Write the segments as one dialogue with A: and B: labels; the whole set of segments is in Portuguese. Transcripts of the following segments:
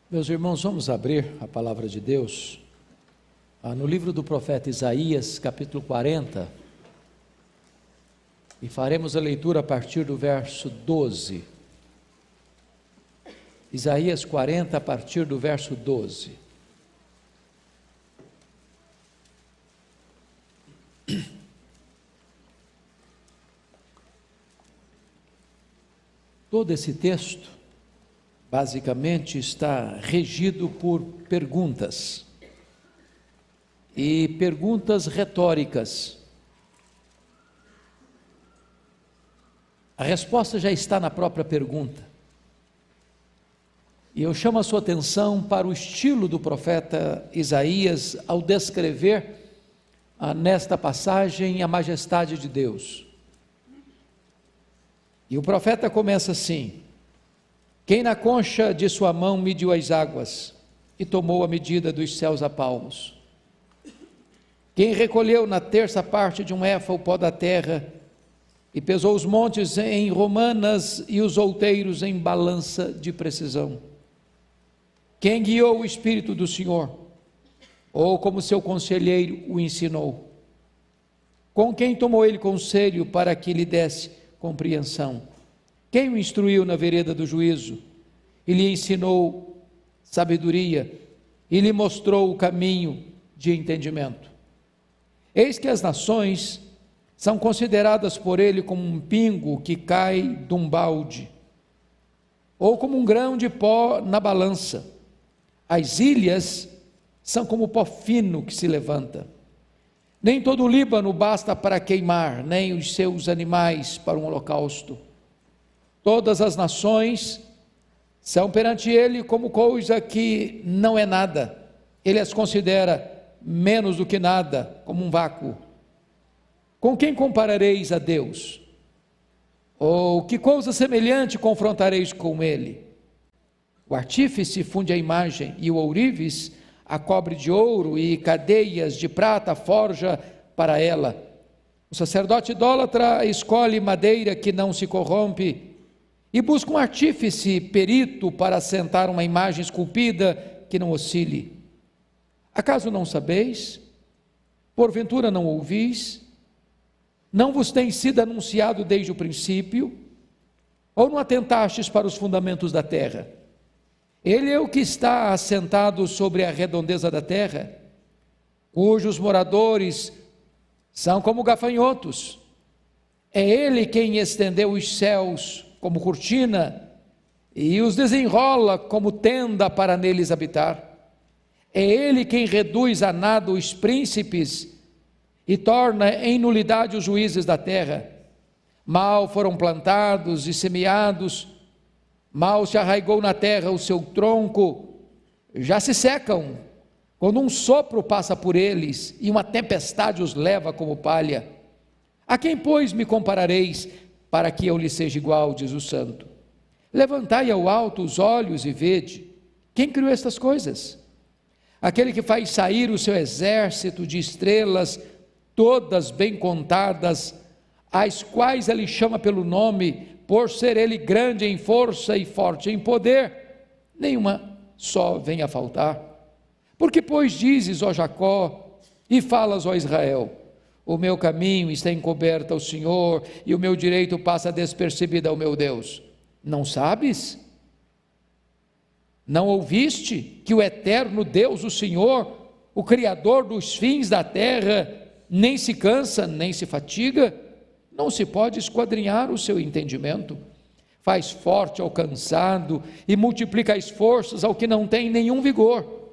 A: Meus irmãos, vamos abrir a palavra de Deus no livro do profeta Isaías, capítulo 40, e faremos a leitura a partir do verso 12. Isaías 40, a partir do verso 12. Todo esse texto, basicamente, está regido por perguntas, e perguntas retóricas. A resposta já está na própria pergunta, e eu chamo a sua atenção para o estilo do profeta Isaías ao descrever nesta passagem a majestade de Deus. E o profeta começa assim: quem na concha de sua mão mediu as águas e tomou a medida dos céus a palmos? Quem recolheu na terça parte de um éfa o pó da terra e pesou os montes em romanas e os outeiros em balança de precisão? Quem guiou o Espírito do Senhor, ou como seu conselheiro o ensinou? Com quem tomou ele conselho para que lhe desse compreensão? Quem o instruiu na vereda do juízo e lhe ensinou sabedoria e lhe mostrou o caminho de entendimento? Eis que as nações são consideradas por ele como um pingo que cai de um balde, ou como um grão de pó na balança. As ilhas são como pó fino que se levanta. Nem todo o Líbano basta para queimar, nem os seus animais para um holocausto. Todas as nações são perante ele como coisa que não é nada. Ele as considera menos do que nada, como um vácuo. Com quem comparareis a Deus? Ou que coisa semelhante confrontareis com ele? O artífice funde a imagem, e o ourives a cobre de ouro, e cadeias de prata forja para ela. O sacerdote idólatra escolhe madeira que não se corrompe, e busca um artífice perito para assentar uma imagem esculpida que não oscile. Acaso não sabeis? Porventura não ouvis? Não vos tem sido anunciado desde o princípio? Ou não atentastes para os fundamentos da terra? Ele é o que está assentado sobre a redondeza da terra, cujos moradores são como gafanhotos. É ele quem estendeu os céus como cortina e os desenrola como tenda para neles habitar. É ele quem reduz a nada os príncipes e torna em nulidade os juízes da terra. Mal foram plantados e semeados, mal se arraigou na terra o seu tronco, já se secam, quando um sopro passa por eles e uma tempestade os leva como palha. A quem, pois, me comparareis, para que eu lhe seja igual, diz o santo? Levantai ao alto os olhos e vede, quem criou estas coisas? Aquele que faz sair o seu exército de estrelas, todas bem contadas, as quais ele chama pelo nome, por ser ele grande em força e forte em poder, nenhuma só vem a faltar. Porque, pois, dizes, ó Jacó, e falas, ó Israel, o meu caminho está encoberto ao Senhor, e o meu direito passa despercebido ao meu Deus. Não sabes? Não ouviste que o eterno Deus, o Senhor, o Criador dos fins da terra, nem se cansa, nem se fatiga? Não se pode esquadrinhar o seu entendimento. Faz forte ao cansado e multiplica as forças ao que não tem nenhum vigor.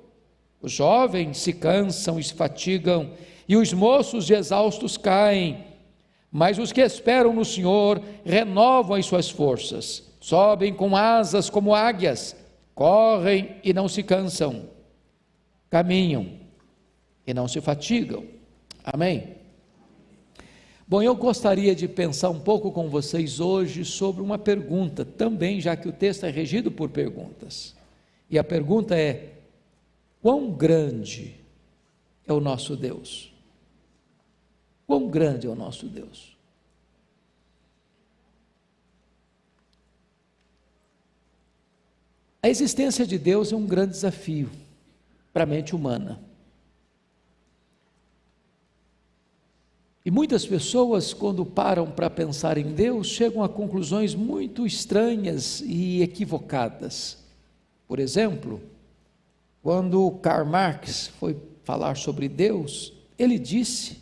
A: Os jovens se cansam e se fatigam, e os moços e exaustos caem, mas os que esperam no Senhor renovam as suas forças, sobem com asas como águias, correm e não se cansam, caminham e não se fatigam. Amém? Bom, eu gostaria de pensar um pouco com vocês hoje sobre uma pergunta também, já que o texto é regido por perguntas. E a pergunta é: quão grande é o nosso Deus? Quão grande é o nosso Deus? A existência de Deus é um grande desafio para a mente humana. E muitas pessoas, quando param para pensar em Deus, chegam a conclusões muito estranhas e equivocadas. Por exemplo, quando Karl Marx foi falar sobre Deus, ele disse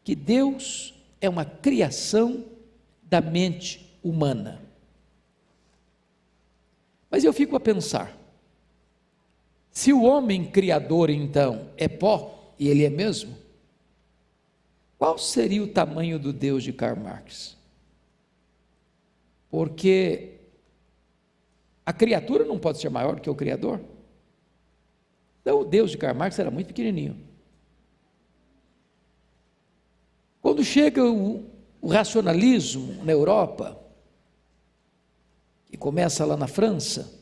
A: que Deus é uma criação da mente humana. Mas eu fico a pensar, se o homem criador então é pó, e ele é mesmo, qual seria o tamanho do Deus de Karl Marx? Porque a criatura não pode ser maior do que o Criador. Então o Deus de Karl Marx era muito pequenininho. Quando chega o racionalismo na Europa, que começa lá na França,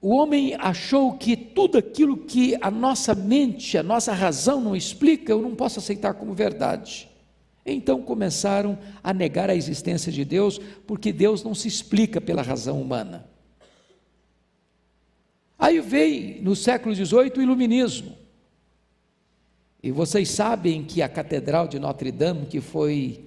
A: o homem achou que tudo aquilo que a nossa mente, a nossa razão não explica, eu não posso aceitar como verdade. Então começaram a negar a existência de Deus, porque Deus não se explica pela razão humana. Aí veio no século XVIII o Iluminismo. E vocês sabem que a Catedral de Notre Dame, que foi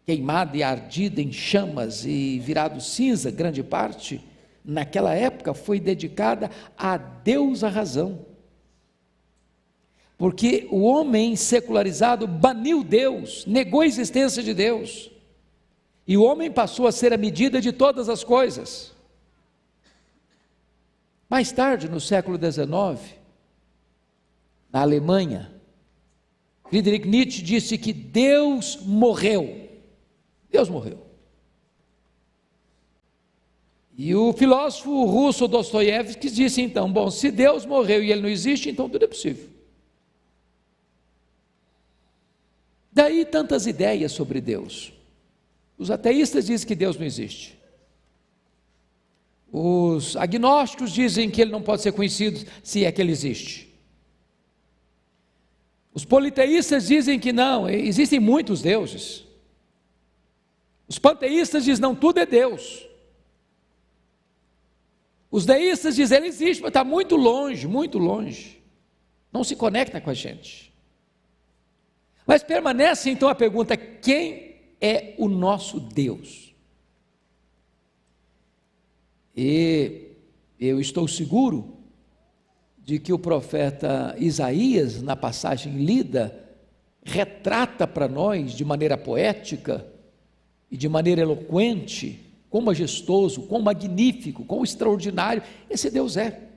A: queimada e ardida em chamas e virado cinza, grande parte, naquela época foi dedicada a Deus a razão. Porque o homem secularizado baniu Deus, negou a existência de Deus. E o homem passou a ser a medida de todas as coisas. Mais tarde, no século XIX, na Alemanha, Friedrich Nietzsche disse que Deus morreu. Deus morreu. E o filósofo russo Dostoiévski disse então, bom, se Deus morreu e ele não existe, então tudo é possível. Daí tantas ideias sobre Deus. Os ateístas dizem que Deus não existe. Os agnósticos dizem que ele não pode ser conhecido se é que ele existe. Os politeístas dizem que não, existem muitos deuses. Os panteístas dizem não, tudo é Deus. Os deístas dizem ele existe, mas está muito longe, não se conecta com a gente. Mas permanece então a pergunta, quem é o nosso Deus? E eu estou seguro de que o profeta Isaías, na passagem lida, retrata para nós de maneira poética e de maneira eloquente, quão majestoso, quão magnífico, quão extraordinário esse Deus é.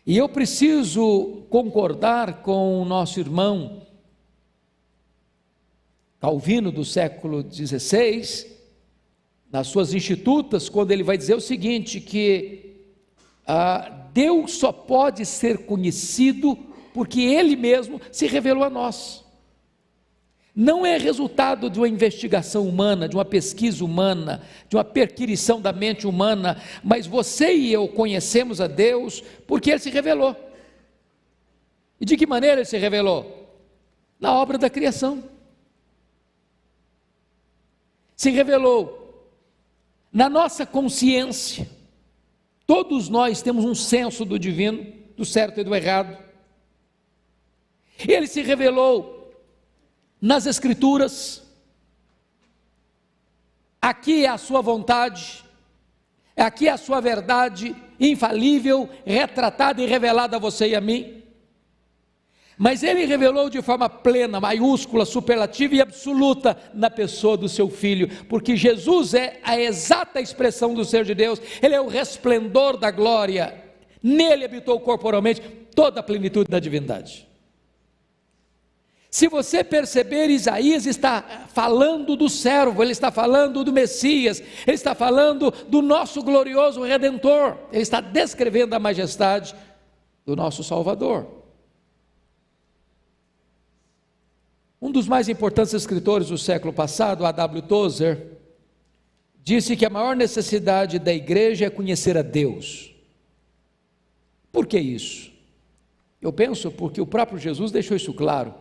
A: E eu preciso concordar com o nosso irmão Calvino do século XVI, nas suas Institutas, quando ele vai dizer o seguinte, que Deus só pode ser conhecido porque Ele mesmo se revelou a nós. Não é resultado de uma investigação humana, de uma pesquisa humana, de uma perquisição da mente humana, mas você e eu conhecemos a Deus porque Ele se revelou. E de que maneira Ele se revelou? Na obra da criação. Se revelou na nossa consciência. Todos nós temos um senso do divino, do certo e do errado. Ele se revelou nas Escrituras. Aqui é a sua vontade, aqui é a sua verdade infalível, retratada e revelada a você e a mim. Mas Ele revelou de forma plena, maiúscula, superlativa e absoluta na pessoa do seu Filho, porque Jesus é a exata expressão do ser de Deus, Ele é o resplendor da glória, nele habitou corporalmente toda a plenitude da divindade. Se você perceber, Isaías está falando do servo, ele está falando do Messias, ele está falando do nosso glorioso Redentor, ele está descrevendo a majestade do nosso Salvador. Um dos mais importantes escritores do século passado, A.W. Tozer, disse que a maior necessidade da igreja é conhecer a Deus. Por que isso? Eu penso porque o próprio Jesus deixou isso claro.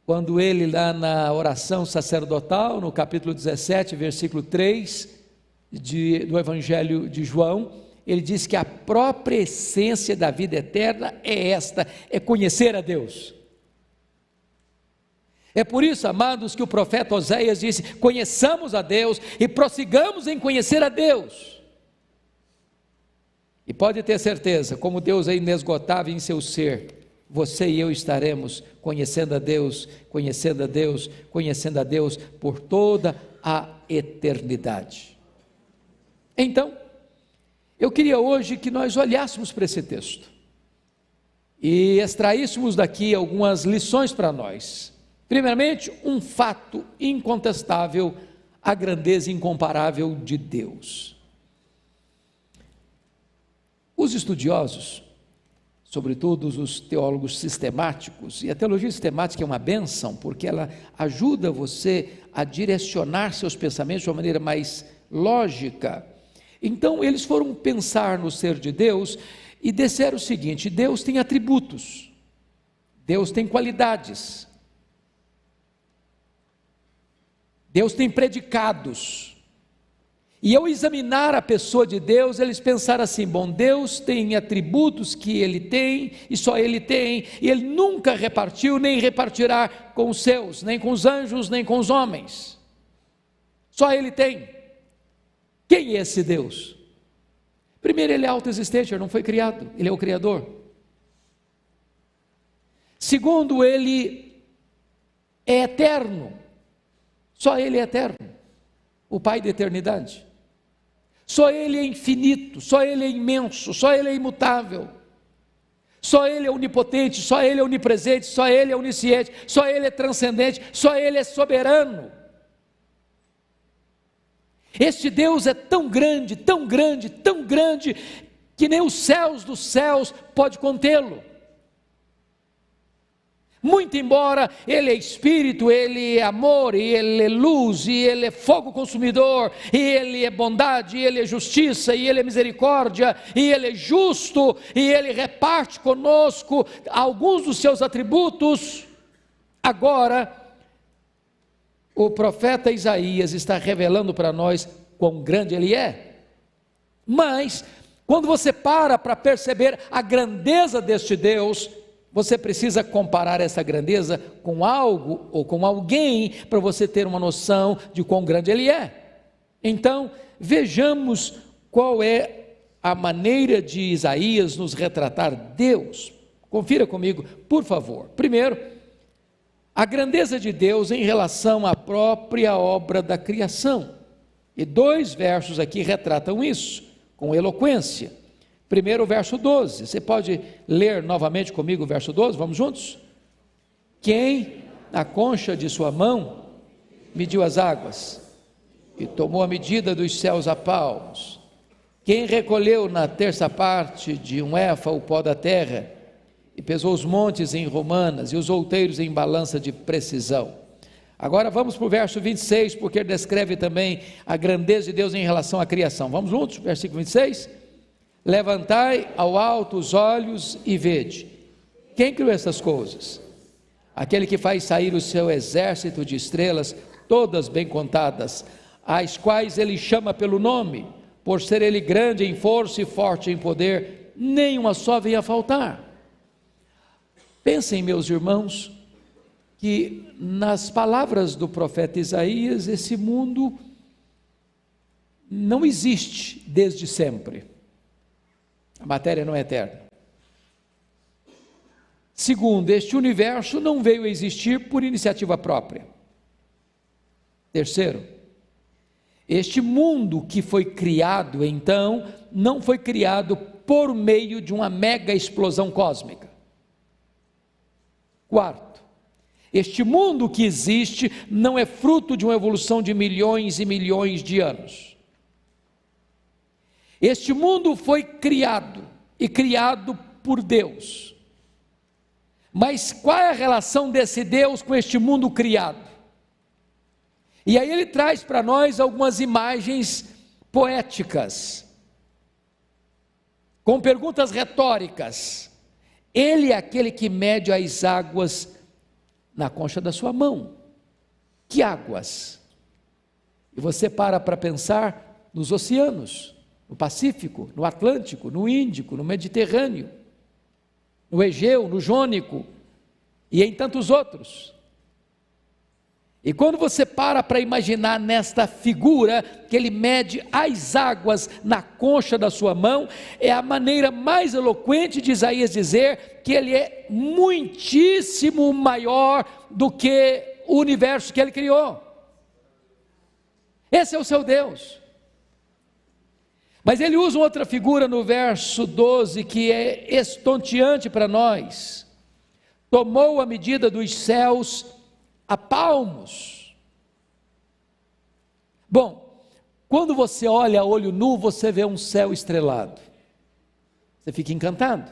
A: Quando ele lá na oração sacerdotal, no capítulo 17, versículo 3, do Evangelho de João, ele diz que a própria essência da vida eterna é esta, é conhecer a Deus. É por isso, amados, que o profeta Oséias disse: conheçamos a Deus e prossigamos em conhecer a Deus. E pode ter certeza, como Deus é inesgotável em seu ser, você e eu estaremos conhecendo a Deus, conhecendo a Deus, conhecendo a Deus por toda a eternidade. Então, eu queria hoje que nós olhássemos para esse texto e extraíssemos daqui algumas lições para nós. Primeiramente, um fato incontestável: a grandeza incomparável de Deus. Os estudiosos, sobretudo os teólogos sistemáticos, e a teologia sistemática é uma bênção, porque ela ajuda você a direcionar seus pensamentos de uma maneira mais lógica. Então, eles foram pensar no ser de Deus e disseram o seguinte: Deus tem atributos, Deus tem qualidades, Deus tem predicados. E ao examinar a pessoa de Deus, eles pensaram assim: bom, Deus tem atributos que Ele tem, e só Ele tem, e Ele nunca repartiu, nem repartirá com os seus, nem com os anjos, nem com os homens, só Ele tem. Quem é esse Deus? Primeiro, Ele é autoexistente, Ele não foi criado, Ele é o Criador. Segundo, Ele é eterno, só Ele é eterno, o Pai da eternidade. Só Ele é infinito, só Ele é imenso, só Ele é imutável, só Ele é onipotente, só Ele é onipresente, só Ele é onisciente, só Ele é transcendente, só Ele é soberano. Este Deus é tão grande, tão grande, tão grande, que nem os céus dos céus pode contê-lo. Muito embora Ele é Espírito, Ele é amor, e Ele é luz, e Ele é fogo consumidor, e Ele é bondade, e Ele é justiça, e Ele é misericórdia, e Ele é justo, e Ele reparte conosco alguns dos seus atributos. Agora, o profeta Isaías está revelando para nós quão grande Ele é. Mas, quando você para perceber a grandeza deste Deus, você precisa comparar essa grandeza com algo ou com alguém para você ter uma noção de quão grande Ele é. Então, vejamos qual é a maneira de Isaías nos retratar Deus. Confira comigo, por favor. Primeiro, a grandeza de Deus em relação à própria obra da criação. E 2 versos aqui retratam isso, com eloquência. Primeiro, o verso 12, você pode ler novamente comigo o verso 12, vamos juntos? Quem, na concha de sua mão, mediu as águas, e tomou a medida dos céus a palmos. Quem recolheu na terça parte de um éfa o pó da terra, e pesou os montes em romanas, e os outeiros em balança de precisão. Agora vamos para o verso 26, porque ele descreve também a grandeza de Deus em relação à criação. Vamos juntos, versículo 26? Levantai ao alto os olhos e vede, quem criou essas coisas? Aquele que faz sair o seu exército de estrelas, todas bem contadas, as quais ele chama pelo nome, por ser ele grande em força e forte em poder, nenhuma só vem a faltar. Pensem, meus irmãos, que nas palavras do profeta Isaías, esse mundo não existe desde sempre. A matéria não é eterna. Segundo, este universo não veio a existir por iniciativa própria. Terceiro, este mundo que foi criado, então, não foi criado por meio de uma mega explosão cósmica. Quarto, este mundo que existe não é fruto de uma evolução de milhões e milhões de anos. Este mundo foi criado, e criado por Deus. Mas qual é a relação desse Deus com este mundo criado? E aí ele traz para nós algumas imagens poéticas, com perguntas retóricas. Ele é aquele que mede as águas na concha da sua mão. Que águas? E você para pensar, nos oceanos, no Pacífico, no Atlântico, no Índico, no Mediterrâneo, no Egeu, no Jônico e em tantos outros. E quando você para imaginar nesta figura, que ele mede as águas na concha da sua mão, é a maneira mais eloquente de Isaías dizer que ele é muitíssimo maior do que o universo que ele criou. Esse é o seu Deus. Mas ele usa outra figura no verso 12 que é estonteante para nós. Tomou a medida dos céus a palmos. Bom, quando você olha a olho nu, você vê um céu estrelado. Você fica encantado.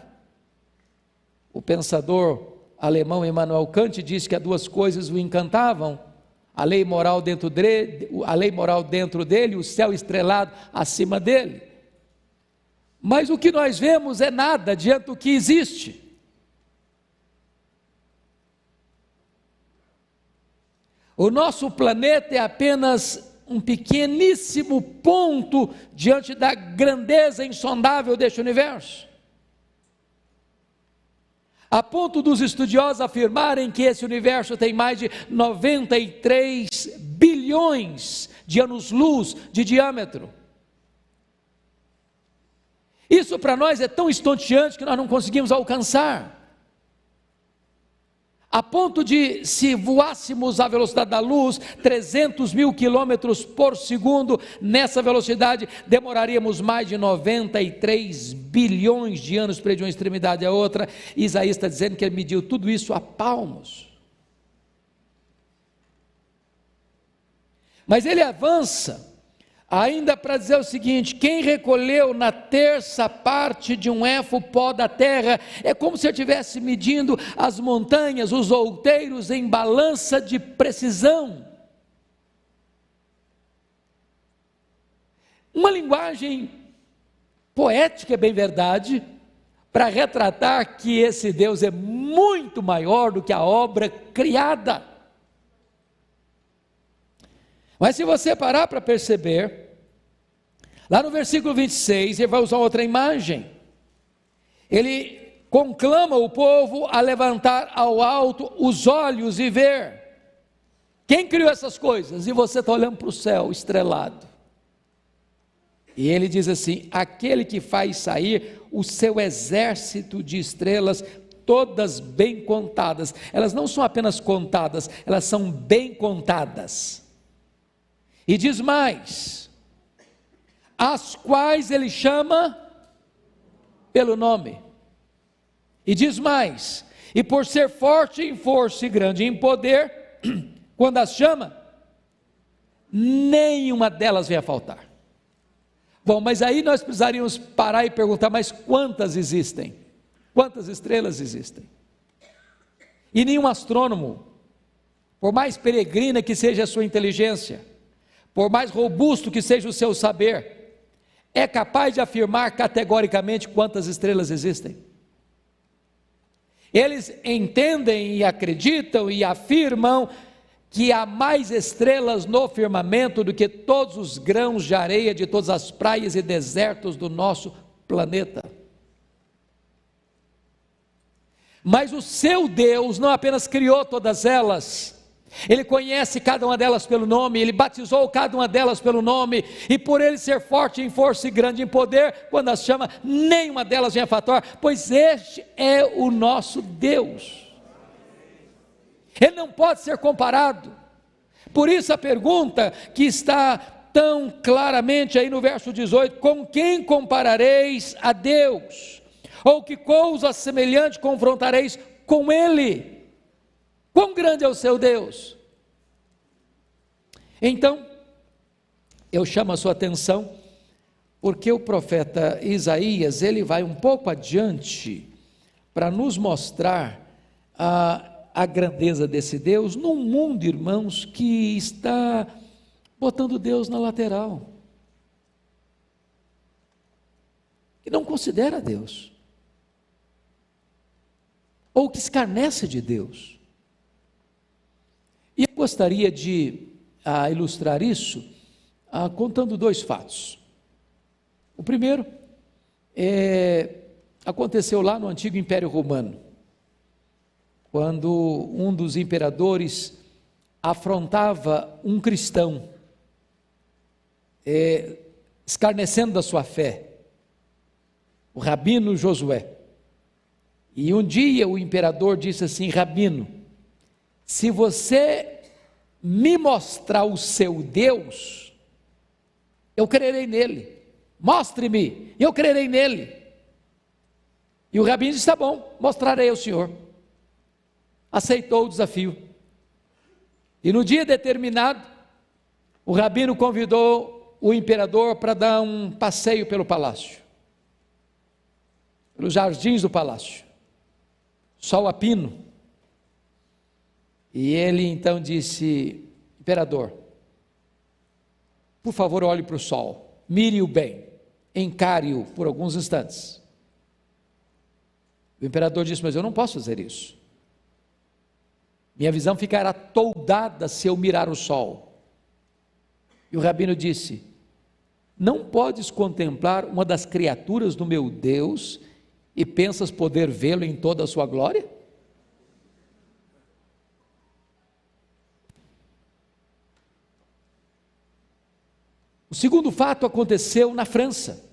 A: O pensador alemão Immanuel Kant diz que há duas coisas o encantavam: a lei moral dentro dele, o céu estrelado acima dele. Mas o que nós vemos é nada diante do que existe. O nosso planeta é apenas um pequeníssimo ponto diante da grandeza insondável deste universo. A ponto dos estudiosos afirmarem que esse universo tem mais de 93 bilhões de anos-luz de diâmetro. Isso para nós é tão estonteante que nós não conseguimos alcançar. A ponto de, se voássemos à velocidade da luz, 300 mil quilômetros por segundo, nessa velocidade, demoraríamos mais de 93 bilhões de anos para ir de uma extremidade à outra. Isaías está dizendo que ele mediu tudo isso a palmos. Mas ele avança ainda para dizer o seguinte: quem recolheu na terça parte de um éfo pó da terra, é como se eu estivesse medindo as montanhas, os outeiros em balança de precisão. Uma linguagem poética, é bem verdade, para retratar que esse Deus é muito maior do que a obra criada. Mas se você parar para perceber, lá no versículo 26, ele vai usar outra imagem. Ele conclama o povo a levantar ao alto os olhos e ver. Quem criou essas coisas? E você está olhando para o céu estrelado. E ele diz assim: aquele que faz sair o seu exército de estrelas, todas bem contadas. Elas não são apenas contadas, elas são bem contadas. E diz mais: as quais ele chama pelo nome. E diz mais: e por ser forte em força e grande em poder, quando as chama, nenhuma delas vem a faltar. Bom, mas aí nós precisaríamos parar e perguntar: mas quantas existem? Quantas estrelas existem? E nenhum astrônomo, por mais peregrina que seja a sua inteligência, por mais robusto que seja o seu saber, é capaz de afirmar categoricamente quantas estrelas existem. Eles entendem e acreditam e afirmam que há mais estrelas no firmamento do que todos os grãos de areia de todas as praias e desertos do nosso planeta. Mas o seu Deus não apenas criou todas elas, Ele conhece cada uma delas pelo nome, Ele batizou cada uma delas pelo nome, e por Ele ser forte em força e grande em poder, quando as chama, nenhuma delas vem a faltar, pois este é o nosso Deus. Ele não pode ser comparado. Por isso a pergunta que está tão claramente aí no verso 18: com quem comparareis a Deus? Ou que coisa semelhante confrontareis com Ele? Quão grande é o seu Deus? Então, eu chamo a sua atenção, porque o profeta Isaías, ele vai um pouco adiante, para nos mostrar a grandeza desse Deus, num mundo, irmãos, que está botando Deus na lateral, que não considera Deus, ou que escarnece de Deus. E eu gostaria de ilustrar isso contando dois fatos. O primeiro aconteceu lá no antigo Império Romano, quando um dos imperadores afrontava um cristão, escarnecendo da sua fé, o rabino Josué. E um dia o imperador disse assim: rabino, se você me mostrar o seu Deus, eu crerei nele. Mostre-me, eu crerei nele. E o rabino disse: tá bom, mostrarei ao senhor. Aceitou o desafio. E no dia determinado, o rabino convidou o imperador para dar um passeio pelo palácio, pelos jardins do palácio, sol a pino. E ele então disse: imperador, por favor, olhe para o sol, mire-o bem, encare-o por alguns instantes. O imperador disse: mas eu não posso fazer isso, minha visão ficará toldada se eu mirar o sol. E o rabino disse: não podes contemplar uma das criaturas do meu Deus e pensas poder vê-lo em toda a sua glória? O segundo fato aconteceu na França,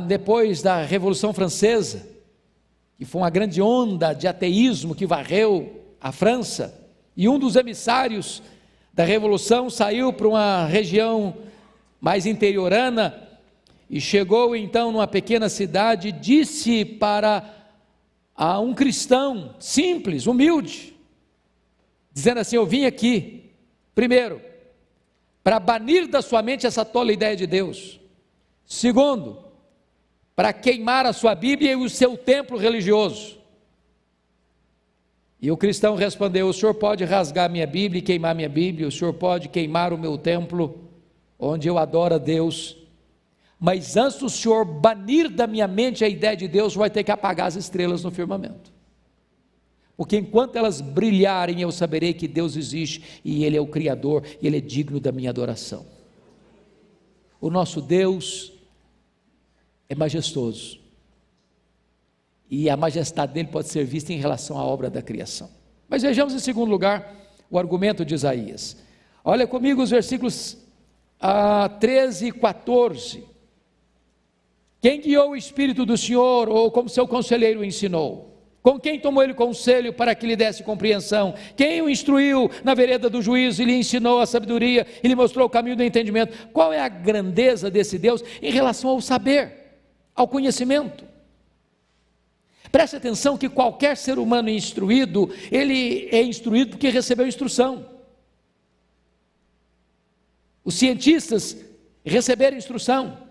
A: depois da Revolução Francesa, que foi uma grande onda de ateísmo que varreu a França, e um dos emissários da Revolução saiu para uma região mais interiorana, e chegou então numa pequena cidade, e disse para um cristão simples, humilde, dizendo assim: eu vim aqui, primeiro, para banir da sua mente essa tola ideia de Deus. Segundo, para queimar a sua Bíblia e o seu templo religioso. E o cristão respondeu: o senhor pode rasgar minha Bíblia e queimar minha Bíblia, o senhor pode queimar o meu templo, onde eu adoro a Deus, mas antes do senhor banir da minha mente a ideia de Deus, vai ter que apagar as estrelas no firmamento, porque enquanto elas brilharem, eu saberei que Deus existe, e Ele é o Criador, e Ele é digno da minha adoração. O nosso Deus é majestoso, e a majestade dele pode ser vista em relação à obra da criação. Mas vejamos em segundo lugar o argumento de Isaías. Olha comigo os versículos 13 e 14. Quem guiou o Espírito do Senhor, ou como seu conselheiro o ensinou? Com quem tomou ele conselho para que lhe desse compreensão? Quem o instruiu na vereda do juízo e lhe ensinou a sabedoria e lhe mostrou o caminho do entendimento? Qual é a grandeza desse Deus em relação ao saber, ao conhecimento? Preste atenção que qualquer ser humano instruído, ele é instruído porque recebeu instrução. Os cientistas receberam instrução,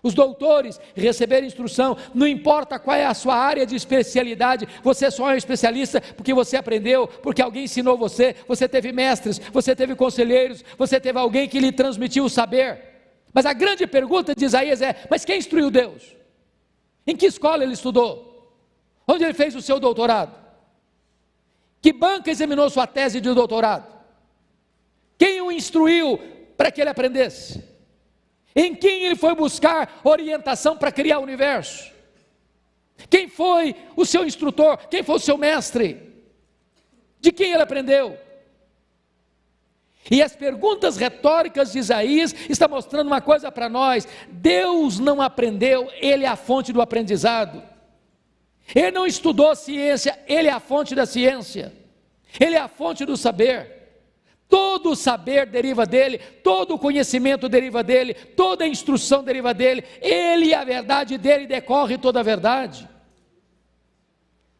A: os doutores receberam instrução, não importa qual é a sua área de especialidade, você só é um especialista porque você aprendeu, porque alguém ensinou você, você teve mestres, você teve conselheiros, você teve alguém que lhe transmitiu o saber. Mas a grande pergunta de Isaías é: mas quem instruiu Deus? Em que escola ele estudou? Onde ele fez o seu doutorado? Que banca examinou sua tese de doutorado? Quem o instruiu para que ele aprendesse? Em quem ele foi buscar orientação para criar o universo? Quem foi o seu instrutor? Quem foi o seu mestre? De quem ele aprendeu? E as perguntas retóricas de Isaías estão mostrando uma coisa para nós: Deus não aprendeu, Ele é a fonte do aprendizado. Ele não estudou ciência, Ele é a fonte da ciência, Ele é a fonte do saber. Todo o saber deriva dele, todo o conhecimento deriva dele, toda a instrução deriva dele, ele e a verdade dele decorre toda a verdade.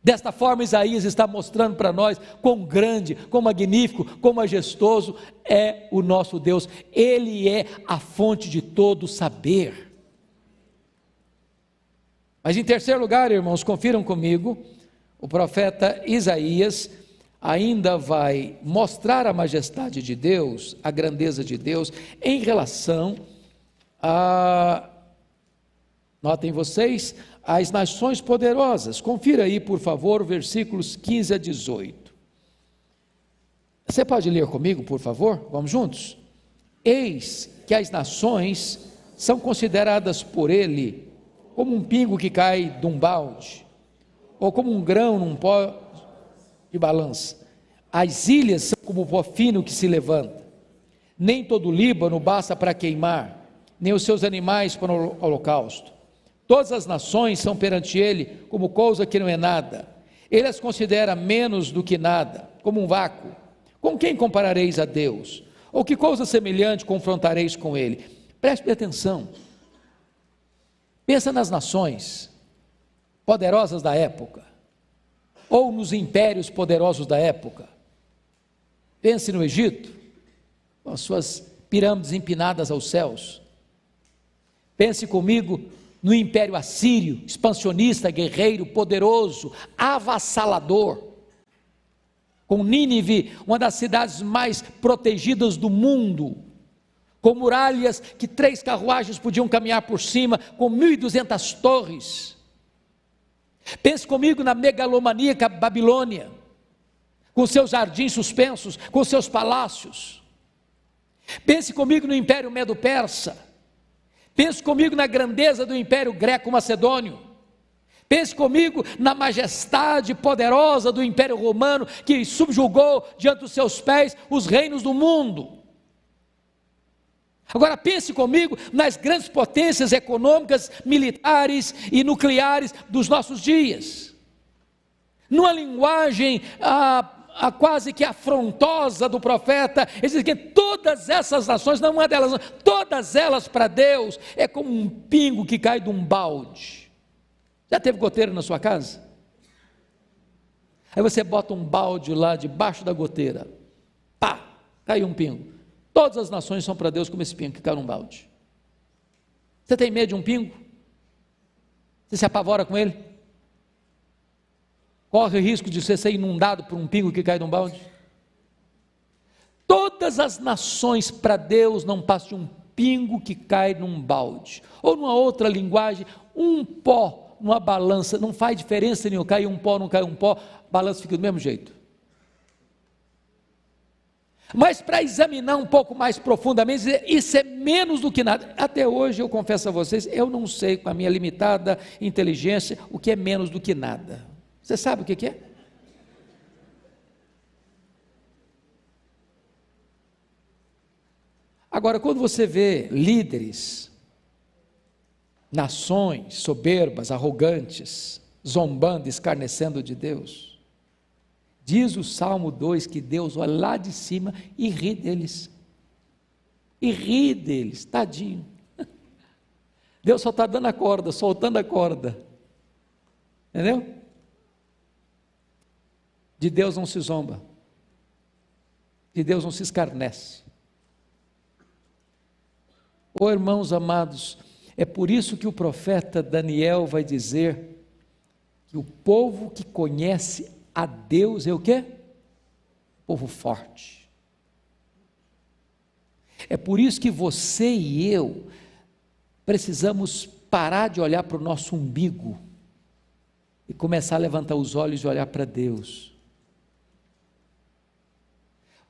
A: Desta forma, Isaías está mostrando para nós quão grande, quão magnífico, quão majestoso é o nosso Deus. Ele é a fonte de todo saber. Mas em terceiro lugar, irmãos, confiram comigo, o profeta Isaías ainda vai mostrar a majestade de Deus, a grandeza de Deus, em relação notem vocês, as nações poderosas. Confira aí, por favor, versículos 15 a 18. Você pode ler comigo, por favor? Vamos juntos? Eis que as nações são consideradas por ele como um pingo que cai de um balde, ou como um grão num pó de balança. As ilhas são como o pó fino que se levanta. Nem todo o Líbano basta para queimar, nem os seus animais para o holocausto. Todas as nações são perante ele como coisa que não é nada. Ele as considera menos do que nada, como um vácuo. Com quem comparareis a Deus? Ou que coisa semelhante confrontareis com ele? Preste atenção. Pensa nas nações poderosas da época, ou nos impérios poderosos da época. Pense no Egito, com as suas pirâmides empinadas aos céus. Pense comigo no Império Assírio, expansionista, guerreiro, poderoso, avassalador, com Nínive, uma das cidades mais protegidas do mundo, com muralhas que 3 carruagens podiam caminhar por cima, com 1.200 torres. Pense comigo na megalomaníaca Babilônia, com seus jardins suspensos, com seus palácios. Pense comigo no Império Medo-Persa. Pense comigo na grandeza do Império Greco-Macedônio. Pense comigo na majestade poderosa do Império Romano, que subjugou diante dos seus pés os reinos do mundo. Agora pense comigo nas grandes potências econômicas, militares e nucleares dos nossos dias. Numa linguagem quase que afrontosa do profeta, ele diz que todas essas nações, não uma delas, todas elas para Deus é como um pingo que cai de um balde. Já teve goteira na sua casa? Aí você bota um balde lá debaixo da goteira, pá, caiu um pingo. Todas as nações são para Deus como esse pingo que cai num balde. Você tem medo de um pingo? Você se apavora com ele? Corre o risco de você ser inundado por um pingo que cai num balde? Todas as nações para Deus não passam de um pingo que cai num balde, ou numa outra linguagem, um pó numa balança, não faz diferença nenhuma, cai um pó, não cai um pó, a balança fica do mesmo jeito. Mas para examinar um pouco mais profundamente, isso é menos do que nada. Até hoje eu confesso a vocês, eu não sei com a minha limitada inteligência o que é menos do que nada. Você sabe o que é? Agora, quando você vê líderes, nações soberbas, arrogantes, zombando, escarnecendo de Deus, diz o Salmo 2 que Deus olha lá de cima e ri deles. E ri deles, tadinho. Deus só está dando a corda, soltando a corda. Entendeu? De Deus não se zomba. De Deus não se escarnece. Oh, irmãos amados, é por isso que o profeta Daniel vai dizer que o povo que conhece a Deus é o quê? Povo forte. É por isso que você e eu precisamos parar de olhar para o nosso umbigo e começar a levantar os olhos e olhar para Deus.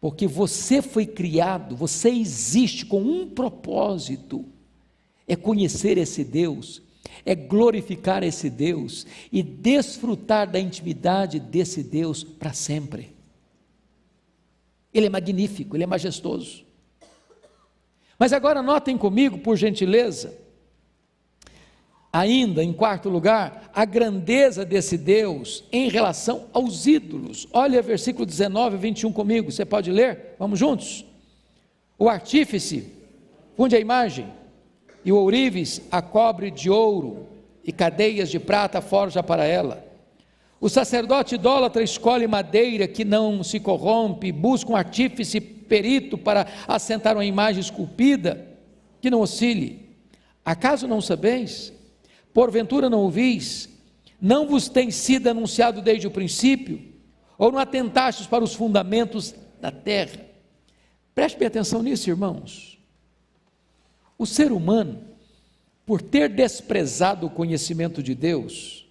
A: Porque você foi criado, você existe com um propósito, é conhecer esse Deus, é glorificar esse Deus e desfrutar da intimidade desse Deus para sempre. Ele é magnífico, ele é majestoso. Mas agora notem comigo, por gentileza, ainda em quarto lugar, a grandeza desse Deus em relação aos ídolos. Olha versículo 19 e 21 comigo, você pode ler? Vamos juntos? O artífice funde a imagem, e o ourives a cobre de ouro, e cadeias de prata forja para ela. O sacerdote idólatra escolhe madeira que não se corrompe, busca um artífice perito para assentar uma imagem esculpida que não oscile. Acaso não sabeis? Porventura não ouvis? Não vos tem sido anunciado desde o princípio? Ou não atentastes para os fundamentos da terra? Preste bem atenção nisso, irmãos. O ser humano, por ter desprezado o conhecimento de Deus,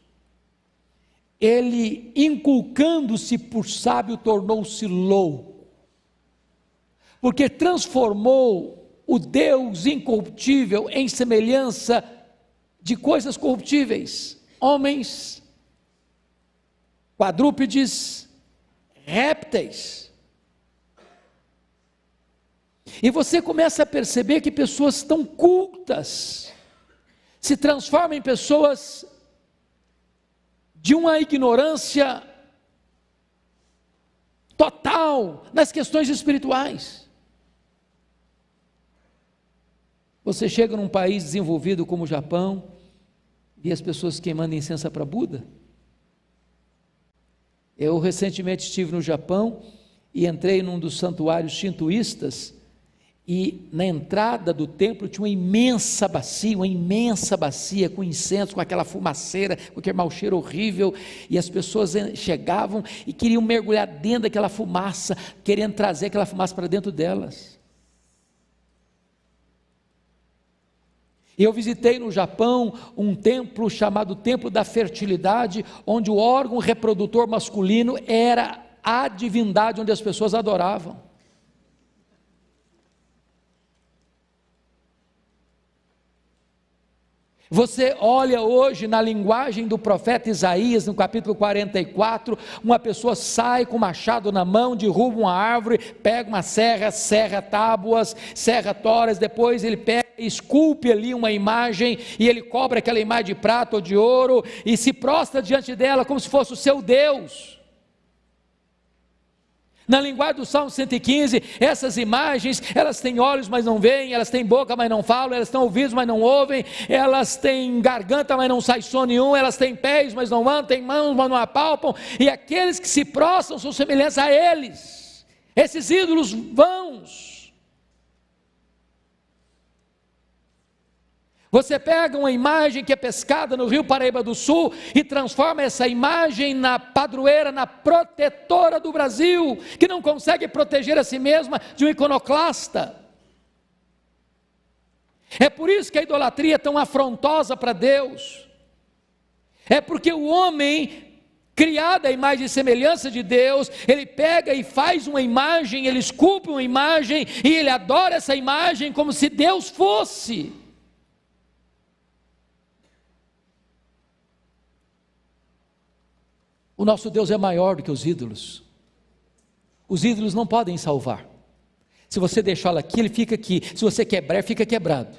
A: ele, inculcando-se por sábio, tornou-se louco, porque transformou o Deus incorruptível em semelhança de coisas corruptíveis, homens, quadrúpedes, répteis. E você começa a perceber que pessoas tão cultas se transformam em pessoas de uma ignorância total nas questões espirituais. Você chega num país desenvolvido como o Japão e as pessoas queimando incenso para Buda. Eu recentemente estive no Japão e entrei num dos santuários shintoístas, e na entrada do templo tinha uma imensa bacia com incenso, com aquela fumaceira, com aquele mau cheiro horrível, e as pessoas chegavam e queriam mergulhar dentro daquela fumaça, querendo trazer aquela fumaça para dentro delas. Eu visitei no Japão um templo chamado Templo da Fertilidade, onde o órgão reprodutor masculino era a divindade onde as pessoas adoravam. Você olha hoje na linguagem do profeta Isaías, no capítulo 44, uma pessoa sai com um machado na mão, derruba uma árvore, pega uma serra, serra tábuas, serra toras, depois ele pega e esculpe ali uma imagem, e ele cobra aquela imagem de prata ou de ouro, e se prostra diante dela como se fosse o seu Deus. Na linguagem do Salmo 115, essas imagens, elas têm olhos, mas não veem, elas têm boca, mas não falam, elas têm ouvidos, mas não ouvem, elas têm garganta, mas não sai som nenhum, elas têm pés, mas não andam, têm mãos, mas não apalpam, e aqueles que se prostram são semelhantes a eles, esses ídolos vãos. Você pega uma imagem que é pescada no Rio Paraíba do Sul e transforma essa imagem na padroeira, na protetora do Brasil, que não consegue proteger a si mesma de um iconoclasta. É por isso que a idolatria é tão afrontosa para Deus. É porque o homem, criado à imagem e semelhança de Deus, ele pega e faz uma imagem, ele esculpe uma imagem e ele adora essa imagem como se Deus fosse. O nosso Deus é maior do que os ídolos. Os ídolos não podem salvar. Se você deixá-lo aqui, ele fica aqui. Se você quebrar, ele fica quebrado.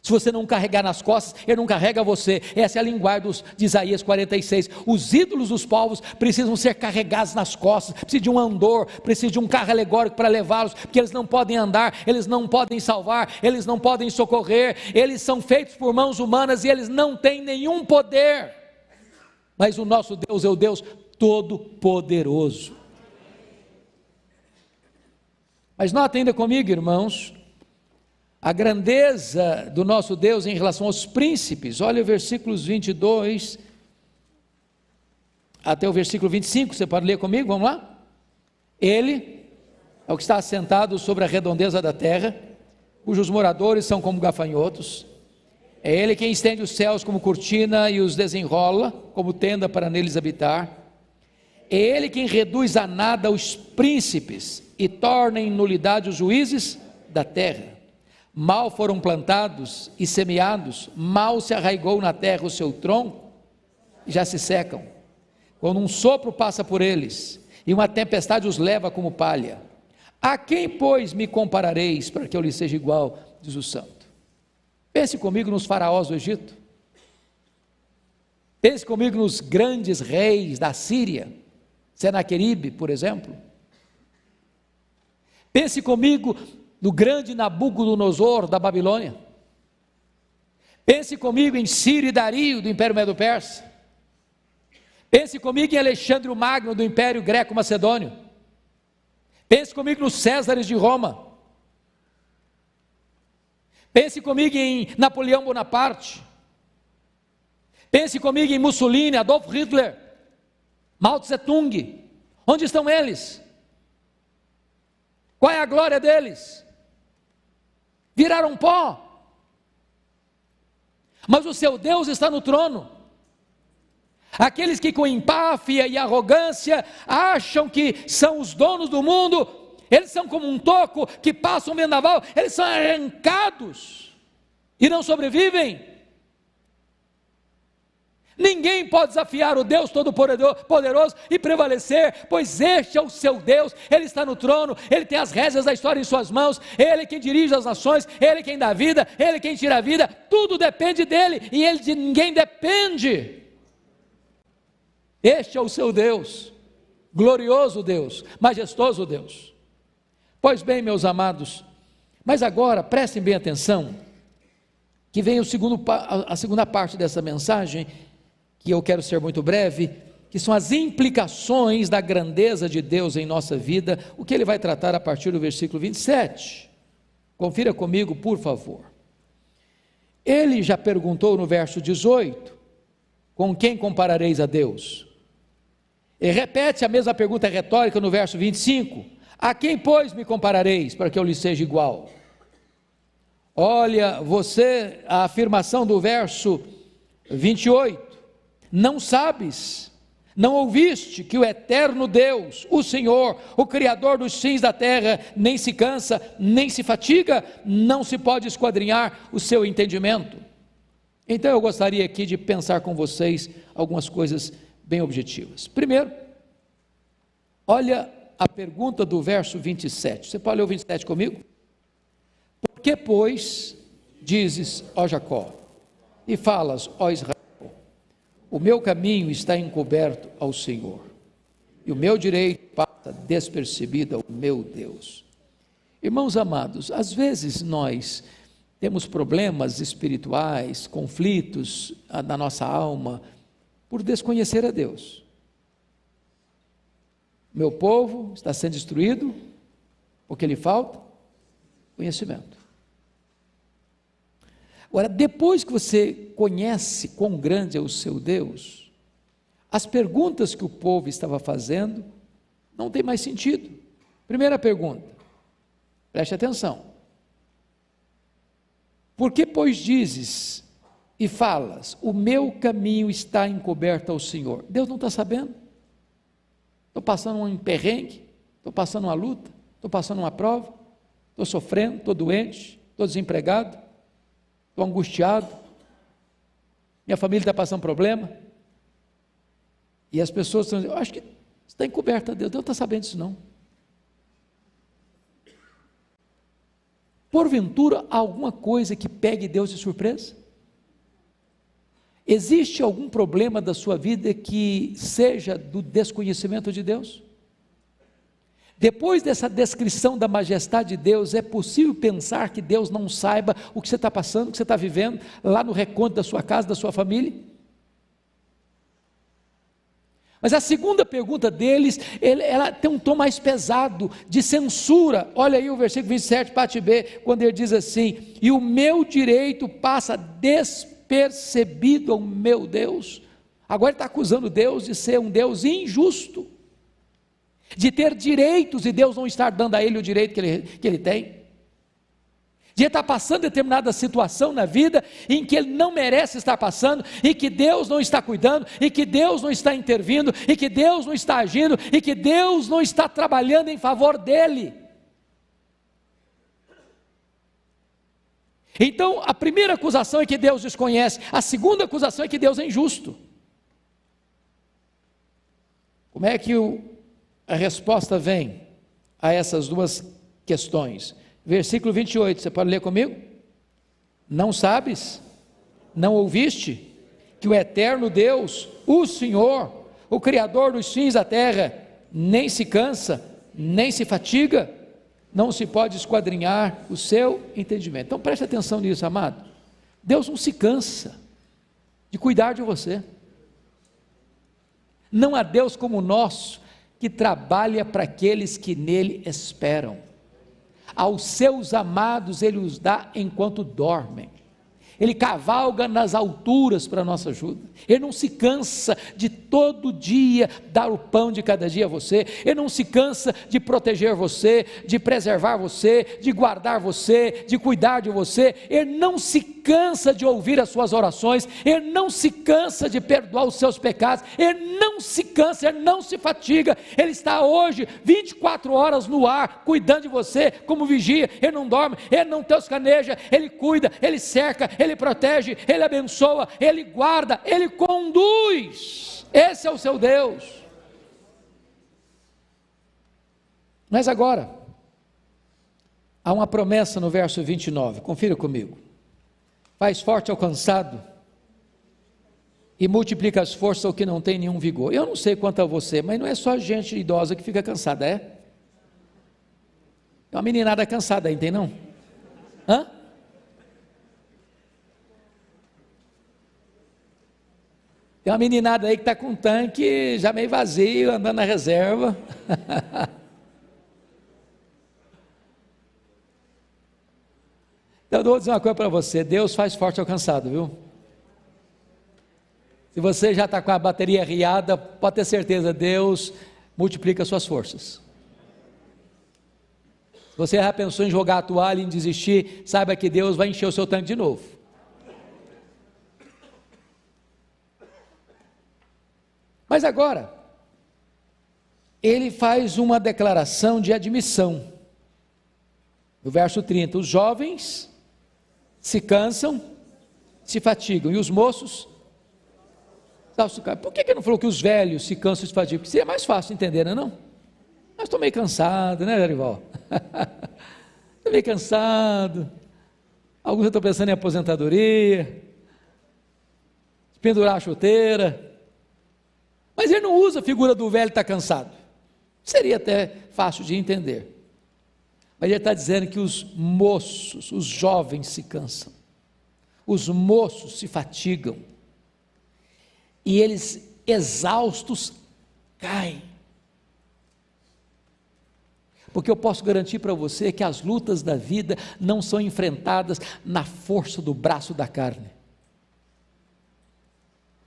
A: Se você não carregar nas costas, ele não carrega você. Essa é a linguagem de Isaías 46. Os ídolos dos povos precisam ser carregados nas costas, precisa de um andor, precisa de um carro alegórico para levá-los, porque eles não podem andar, eles não podem salvar, eles não podem socorrer, eles são feitos por mãos humanas e eles não têm nenhum poder. Mas o nosso Deus é o Deus Todo-Poderoso. Mas nota ainda comigo, irmãos, a grandeza do nosso Deus em relação aos príncipes. Olha o versículos 22 até o versículo 25, você pode ler comigo, vamos lá? Ele é o que está assentado sobre a redondeza da terra, cujos moradores são como gafanhotos. É Ele quem estende os céus como cortina e os desenrola como tenda para neles habitar. É Ele quem reduz a nada os príncipes e torna em nulidade os juízes da terra. Mal foram plantados e semeados, mal se arraigou na terra o seu tronco, e já se secam. Quando um sopro passa por eles e uma tempestade os leva como palha. A quem, pois, me comparareis para que eu lhe seja igual, diz o santo? Pense comigo nos faraós do Egito. Pense comigo nos grandes reis da Síria, Senaqueribe, por exemplo. Pense comigo no grande Nabucodonosor da Babilônia. Pense comigo em Ciro e Dario do Império Medo-Persa. Pense comigo em Alexandre o Magno do Império Greco-Macedônio. Pense comigo nos Césares de Roma. Pense comigo em Napoleão Bonaparte. Pense comigo em Mussolini, Adolf Hitler, Mao Tse Tung. Onde estão eles? Qual é a glória deles? Viraram pó. Mas o seu Deus está no trono. Aqueles que com empáfia e arrogância acham que são os donos do mundo, eles são como um toco que passa um vendaval, eles são arrancados e não sobrevivem. Ninguém pode desafiar o Deus Todo-Poderoso e prevalecer, pois este é o seu Deus, Ele está no trono, Ele tem as rédeas da história em suas mãos, Ele é quem dirige as nações, Ele é quem dá vida, Ele é quem tira a vida, tudo depende dEle, e Ele de ninguém depende. Este é o seu Deus, glorioso Deus, majestoso Deus. Pois bem, meus amados, mas agora prestem bem atenção, que vem a segunda parte dessa mensagem, que eu quero ser muito breve, que são as implicações da grandeza de Deus em nossa vida, o que ele vai tratar a partir do versículo 27, confira comigo por favor. Ele já perguntou no verso 18, com quem comparareis a Deus? E repete a mesma pergunta retórica no verso 25, a quem pois me comparareis, para que eu lhe seja igual? Olha você, a afirmação do verso 28, não sabes, não ouviste que o eterno Deus, o Senhor, o Criador dos fins da terra, nem se cansa, nem se fatiga, não se pode esquadrinhar o seu entendimento? Então eu gostaria aqui de pensar com vocês algumas coisas bem objetivas. Primeiro, olha a pergunta do verso 27, você pode ler o 27 comigo? Por que, pois, dizes, ó Jacó, e falas, ó Israel, o meu caminho está encoberto ao Senhor, e o meu direito passa despercebido ao meu Deus. Irmãos amados, às vezes nós temos problemas espirituais, conflitos na nossa alma, por desconhecer a Deus. Meu povo está sendo destruído, porque lhe falta conhecimento. Agora, depois que você conhece quão grande é o seu Deus, as perguntas que o povo estava fazendo não tem mais sentido. Primeira pergunta, preste atenção. Por que, pois, dizes e falas, o meu caminho está encoberto ao Senhor? Deus não está sabendo? Estou passando um perrengue, estou passando uma luta, estou passando uma prova, estou sofrendo, estou doente, estou desempregado, estou angustiado, minha família está passando problema, e as pessoas estão dizendo, eu acho que está encoberto a Deus, Deus não está sabendo disso não. Porventura, há alguma coisa que pegue Deus de surpresa? Existe algum problema da sua vida que seja do desconhecimento de Deus? Depois dessa descrição da majestade de Deus, é possível pensar que Deus não saiba o que você está passando, o que você está vivendo, lá no recanto da sua casa, da sua família? Mas a segunda pergunta deles, ela tem um tom mais pesado, de censura. Olha aí o versículo 27, parte B, quando ele diz assim, e o meu direito passa despercebido ao meu Deus. Agora ele está acusando Deus de ser um Deus injusto, de ter direitos e Deus não estar dando a ele o direito que ele tem, de estar passando determinada situação na vida em que ele não merece estar passando, e que Deus não está cuidando, e que Deus não está intervindo, e que Deus não está agindo, e que Deus não está trabalhando em favor dele. Então a primeira acusação é que Deus desconhece, a segunda acusação é que Deus é injusto. Como é que a resposta vem a essas duas questões? Versículo 28, você pode ler comigo? Não sabes, não ouviste, que o eterno Deus, o Senhor, o Criador dos fins da terra, nem se cansa, nem se fatiga, não se pode esquadrinhar o seu entendimento. Então preste atenção nisso, amado. Deus não se cansa de cuidar de você. Não há Deus como o nosso, que trabalha para aqueles que nele esperam. Aos seus amados ele os dá enquanto dormem. Ele cavalga nas alturas para a nossa ajuda. Ele não se cansa de todo dia dar o pão de cada dia a você, Ele não se cansa de proteger você, de preservar você, de guardar você, de cuidar de você, Ele não se cansa de ouvir as suas orações, Ele não se cansa de perdoar os seus pecados, Ele não se cansa, Ele não se fatiga, Ele está hoje 24 horas no ar, cuidando de você, como vigia, Ele não dorme, Ele não toscaneja, Ele cuida, Ele cerca, Ele protege, Ele abençoa, Ele guarda, Ele conduz. Esse é o seu Deus. Mas agora, há uma promessa no verso 29, confira comigo: faz forte ao cansado e multiplica as forças ao que não tem nenhum vigor. Eu não sei quanto a você, mas não é só gente idosa que fica cansada, é? Tem uma meninada cansada aí, tem não? Hã? Tem uma meninada aí que está com um tanque já meio vazio, andando na reserva. Então eu vou dizer uma coisa para você: Deus faz forte ao cansado, viu? Se você já está com a bateria riada, pode ter certeza, Deus multiplica as suas forças. Se você já pensou em jogar a toalha, em desistir, saiba que Deus vai encher o seu tanque de novo. Mas agora, ele faz uma declaração de admissão. No verso 30, os jovens se cansam, se fatigam, e os moços... Por que não falou que os velhos se cansam e se fatigam? Porque seria mais fácil entender, não é não? Mas estou meio cansado, né, Darival? Estou meio cansado. Alguns estão pensando em aposentadoria, pendurar a chuteira. Mas ele não usa a figura do velho que está cansado. Seria até fácil de entender. Mas ele está dizendo que os moços, os jovens se cansam, os moços se fatigam, e eles, exaustos, caem. Porque eu posso garantir para você que as lutas da vida não são enfrentadas na força do braço da carne.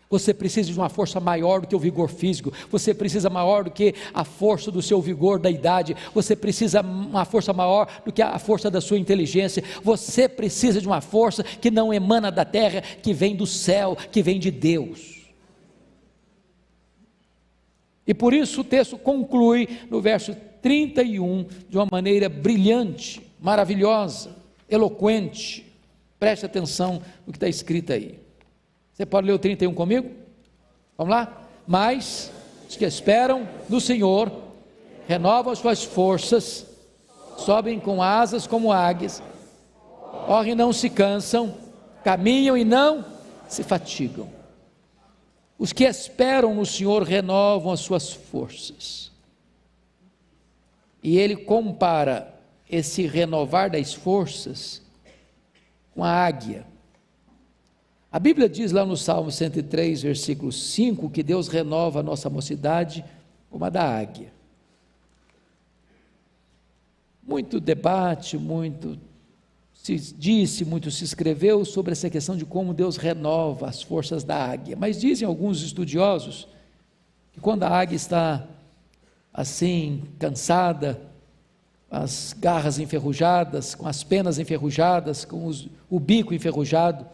A: Você precisa de uma força maior do que o vigor físico, você precisa maior do que a força do seu vigor da idade, você precisa uma força maior do que a força da sua inteligência, você precisa de uma força que não emana da terra, que vem do céu, que vem de Deus. E por isso o texto conclui no verso 31 de uma maneira brilhante, maravilhosa, eloquente. Preste atenção no que está escrito aí. Você pode ler o 31 comigo? Vamos lá? Mas os que esperam no Senhor renovam as suas forças, sobem com asas como águias, correm e não se cansam, caminham e não se fatigam. Os que esperam no Senhor renovam as suas forças. E ele compara esse renovar das forças com a águia. A Bíblia diz lá no Salmo 103, versículo 5, que Deus renova a nossa mocidade como a da águia. Muito debate, muito se disse, muito se escreveu sobre essa questão de como Deus renova as forças da águia, mas dizem alguns estudiosos que quando a águia está assim, cansada, as garras enferrujadas, com as penas enferrujadas, com o bico enferrujado,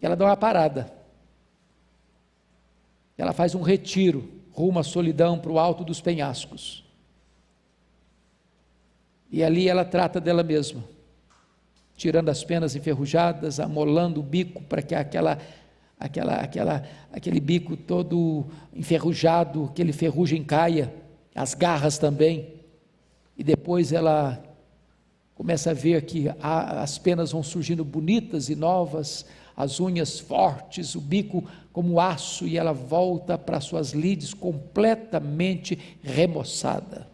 A: ela dá uma parada, ela faz um retiro rumo à solidão, para o alto dos penhascos, e ali ela trata dela mesma, tirando as penas enferrujadas, amolando o bico para que aquele bico todo enferrujado, aquele ferrugem caia, as garras também, e depois ela começa a ver que as penas vão surgindo bonitas e novas, as unhas fortes, o bico como aço, e ela volta para suas lides completamente remoçada.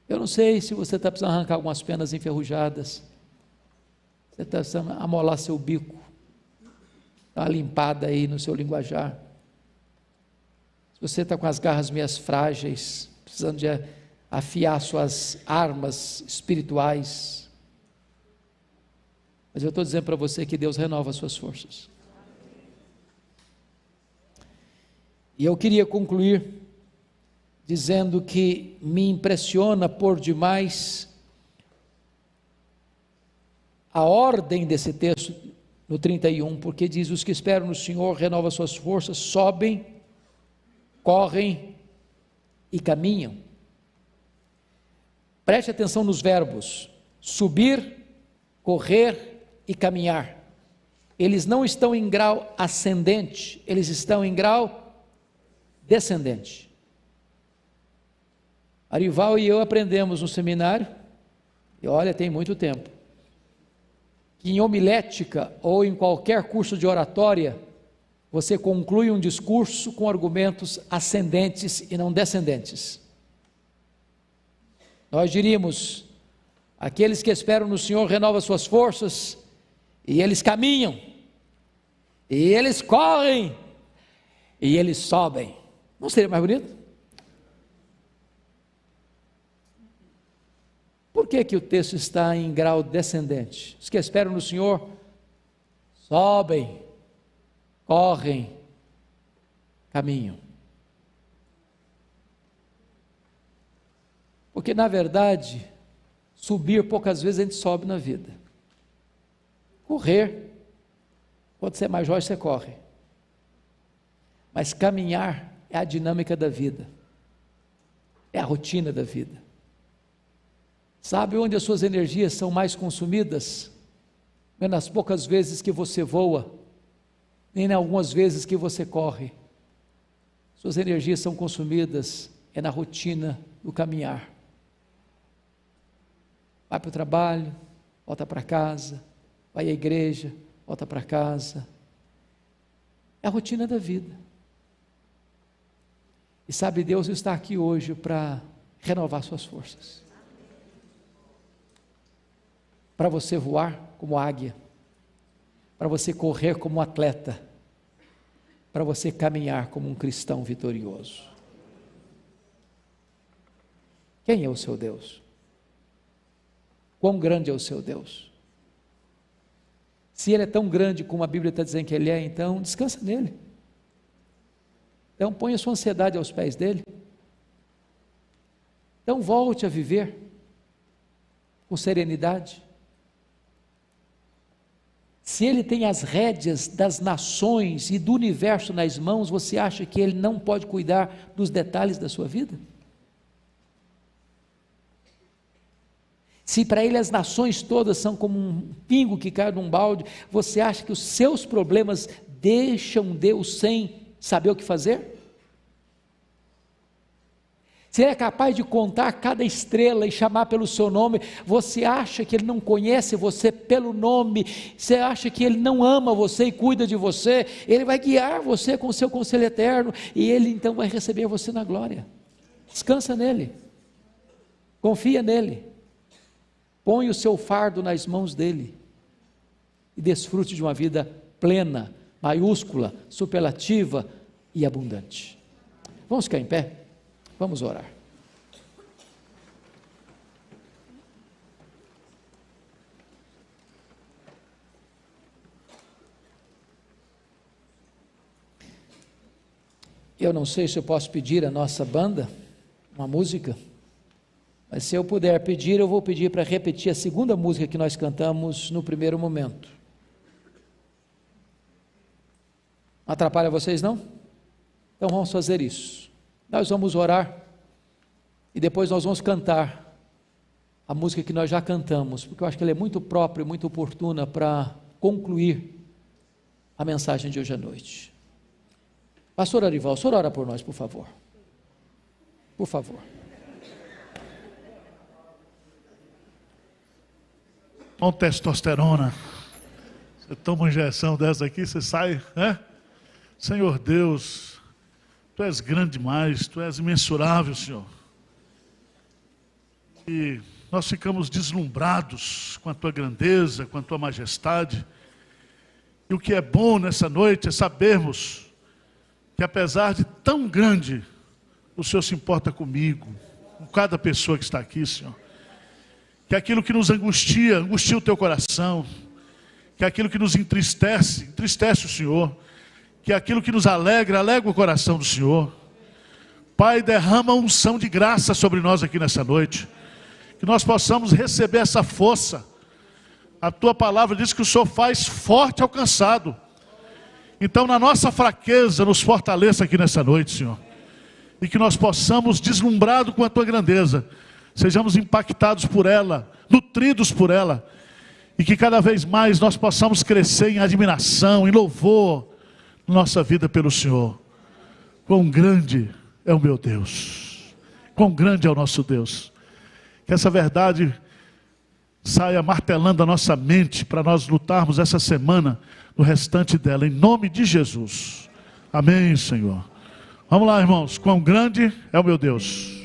A: Eu não sei se você está precisando arrancar algumas penas enferrujadas, você está precisando amolar seu bico, dar uma limpada aí no seu linguajar. Se você está com as garras meio frágeis, precisando de afiar suas armas espirituais, mas eu estou dizendo para você que Deus renova as suas forças. E eu queria concluir dizendo que me impressiona por demais a ordem desse texto no 31, porque diz: os que esperam no Senhor renovam suas forças, sobem, correm e caminham. Preste atenção nos verbos: subir, correr e caminhar. Eles não estão em grau ascendente, eles estão em grau descendente. Arival e eu aprendemos no seminário, e olha, tem muito tempo, que em homilética ou em qualquer curso de oratória, você conclui um discurso com argumentos ascendentes e não descendentes. Nós diríamos: aqueles que esperam no Senhor renovam suas forças, e eles caminham, e eles correm, e eles sobem. Não seria mais bonito? Por que o texto está em grau descendente? Os que esperam no Senhor sobem, correm, caminham. Porque na verdade, subir poucas vezes a gente sobe na vida. Correr, quando você é mais jovem você corre. Mas caminhar é a dinâmica da vida, é a rotina da vida. Sabe onde as suas energias são mais consumidas? Não é nas poucas vezes que você voa, nem em algumas vezes que você corre. Suas energias são consumidas na rotina do caminhar. Vai para o trabalho, volta para casa, vai à igreja, volta para casa. É a rotina da vida. E sabe, Deus está aqui hoje para renovar suas forças. Para você voar como águia, para você correr como atleta, para você caminhar como um cristão vitorioso. Quem é o seu Deus? Quão grande é o seu Deus? Se Ele é tão grande como a Bíblia está dizendo que Ele é, então descansa nele. Então ponha sua ansiedade aos pés dEle. Então volte a viver com serenidade. Se Ele tem as rédeas das nações e do universo nas mãos, você acha que Ele não pode cuidar dos detalhes da sua vida? Se para Ele as nações todas são como um pingo que cai num balde, você acha que os seus problemas deixam Deus sem saber o que fazer? Se Ele é capaz de contar cada estrela e chamar pelo seu nome, você acha que Ele não conhece você pelo nome? Você acha que Ele não ama você e cuida de você? Ele vai guiar você com o seu conselho eterno, e Ele então vai receber você na glória. Descansa nele, confia nele, põe o seu fardo nas mãos dele, e desfrute de uma vida plena, maiúscula, superlativa e abundante. Vamos ficar em pé? Vamos orar. Eu não sei se eu posso pedir à nossa banda uma música, mas se eu puder pedir, eu vou pedir para repetir a segunda música que nós cantamos no primeiro momento. Não atrapalha vocês, não? Então vamos fazer isso. Nós vamos orar e depois nós vamos cantar a música que nós já cantamos, porque eu acho que ela é muito própria e muito oportuna para concluir a mensagem de hoje à noite. Pastor Arival, o senhor ora por nós, por favor. Por favor.
B: Com testosterona, você toma uma injeção dessa aqui, você sai, né? Senhor Deus, Tu és grande demais, Tu és imensurável, Senhor. E nós ficamos deslumbrados com a Tua grandeza, com a Tua majestade. E o que é bom nessa noite é sabermos que apesar de tão grande, o Senhor se importa comigo, com cada pessoa que está aqui, Senhor. Que aquilo que nos angustia o Teu coração. Que aquilo que nos entristece o Senhor. que aquilo que nos alegra o coração do Senhor. Pai, derrama unção de graça sobre nós aqui nessa noite, que nós possamos receber essa força. A tua palavra diz que o Senhor faz forte ao cansado. Então, na nossa fraqueza, nos fortaleça aqui nessa noite, Senhor. E que nós possamos, deslumbrados com a tua grandeza, sejamos impactados por ela, nutridos por ela. E que cada vez mais nós possamos crescer em admiração, em louvor, na nossa vida pelo Senhor. Quão grande é o meu Deus. Quão grande é o nosso Deus. Que essa verdade saia martelando a nossa mente para nós lutarmos essa semana, no restante dela, em nome de Jesus. Amém, Senhor. Vamos lá, irmãos. Quão grande é o meu Deus.